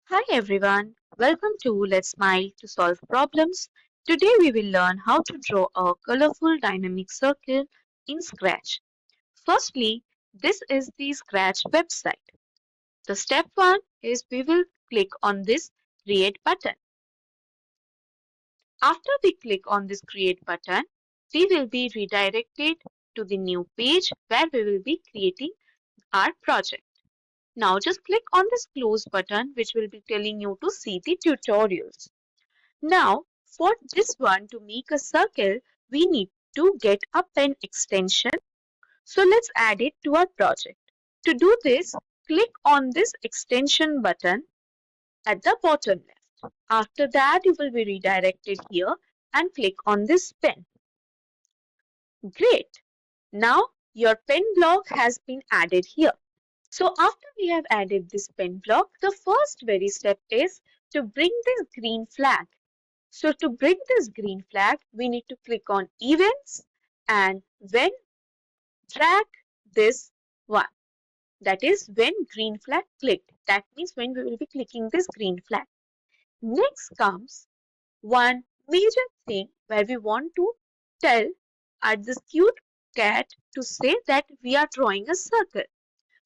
Hi everyone, welcome to Let's Smile to Solve Problems. Today we will learn how to draw a colorful dynamic circle in Scratch. Firstly, this is the Scratch website. The step 1 is we will click on this create button. After we click on this create button, we will be redirected to the new page where we will be creating our project. Now just click on this close button which will be telling you to see the tutorials. Now, for this one to make a circle, we need to get a pen extension. So let's add it to our project. To do this, click on this extension button at the bottom left. After that, you will be redirected here and click on this pen. Great. Now, your pen block has been added here. So after we have added this pen block, the first very step is to bring this green flag. So to bring this green flag, we need to click on events and when drag this one. That is when green flag clicked. That means when we will be clicking this green flag. Next comes one major thing where we want to tell this cute cat to say that we are drawing a circle.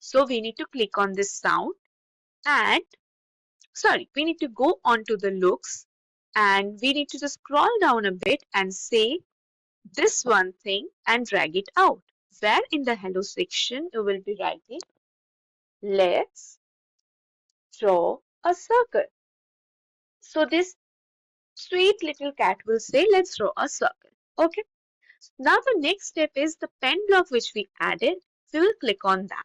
So we need to click on this sound and we need to go on to the looks and we need to just scroll down a bit and say this one thing and drag it out. Where in the hello section you will be writing, let's draw a circle. So this sweet little cat will say, let's draw a circle. Okay. Now the next step is the pen block which we added. We will click on that.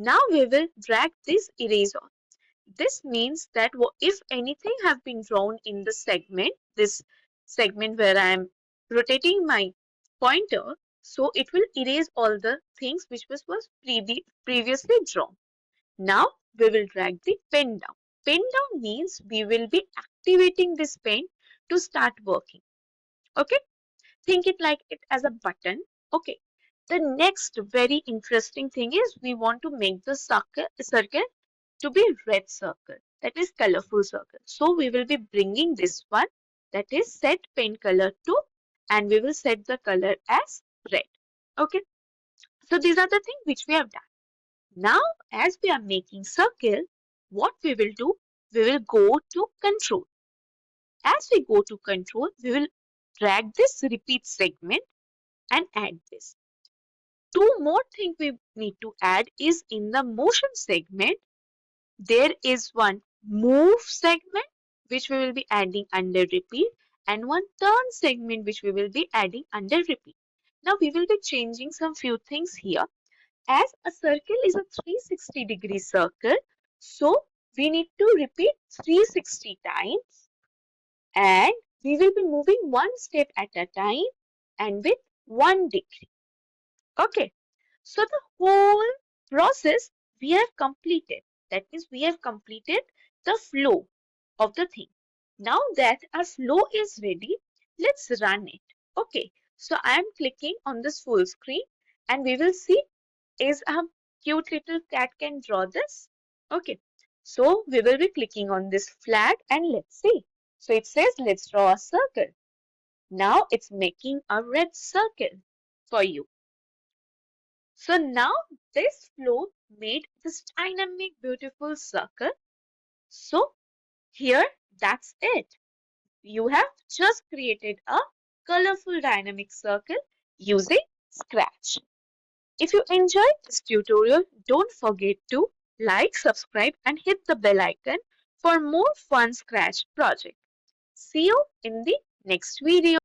Now we will drag this erase on. This means that if anything have been drawn in the segment, this segment where I am rotating my pointer, so it will erase all the things which was previously drawn. Now we will drag the pen down. Pen down means we will be activating this pen to start working. Okay, think it like it as a button. Okay, the next very interesting thing is we want to make the circle to be red circle, that is colorful circle. So we will be bringing this one, that is set pen color to, and we will set the color as red. Okay, so these are the things which we have done. Now as we are making circle, what we will do, we will go to control. As we go to control, we will drag this repeat segment and add this. Two more things we need to add is in the motion segment, there is one move segment which we will be adding under repeat and one turn segment which we will be adding under repeat. Now we will be changing some few things here. As a circle is a 360-degree circle, so we need to repeat 360 times and we will be moving one step at a time and with 1 degree. Okay, so the whole process we have completed. That means we have completed the flow of the thing. Now that our flow is ready, let's run it. Okay, so I am clicking on this full screen and we will see is a cute little cat can draw this. Okay, so we will be clicking on this flag and let's see. So it says let's draw a circle. Now it's making a red circle for you. So now this flow made this dynamic beautiful circle. So here that's it. You have just created a colorful dynamic circle using Scratch. If you enjoyed this tutorial, don't forget to like, subscribe and hit the bell icon for more fun Scratch project. See you in the next video.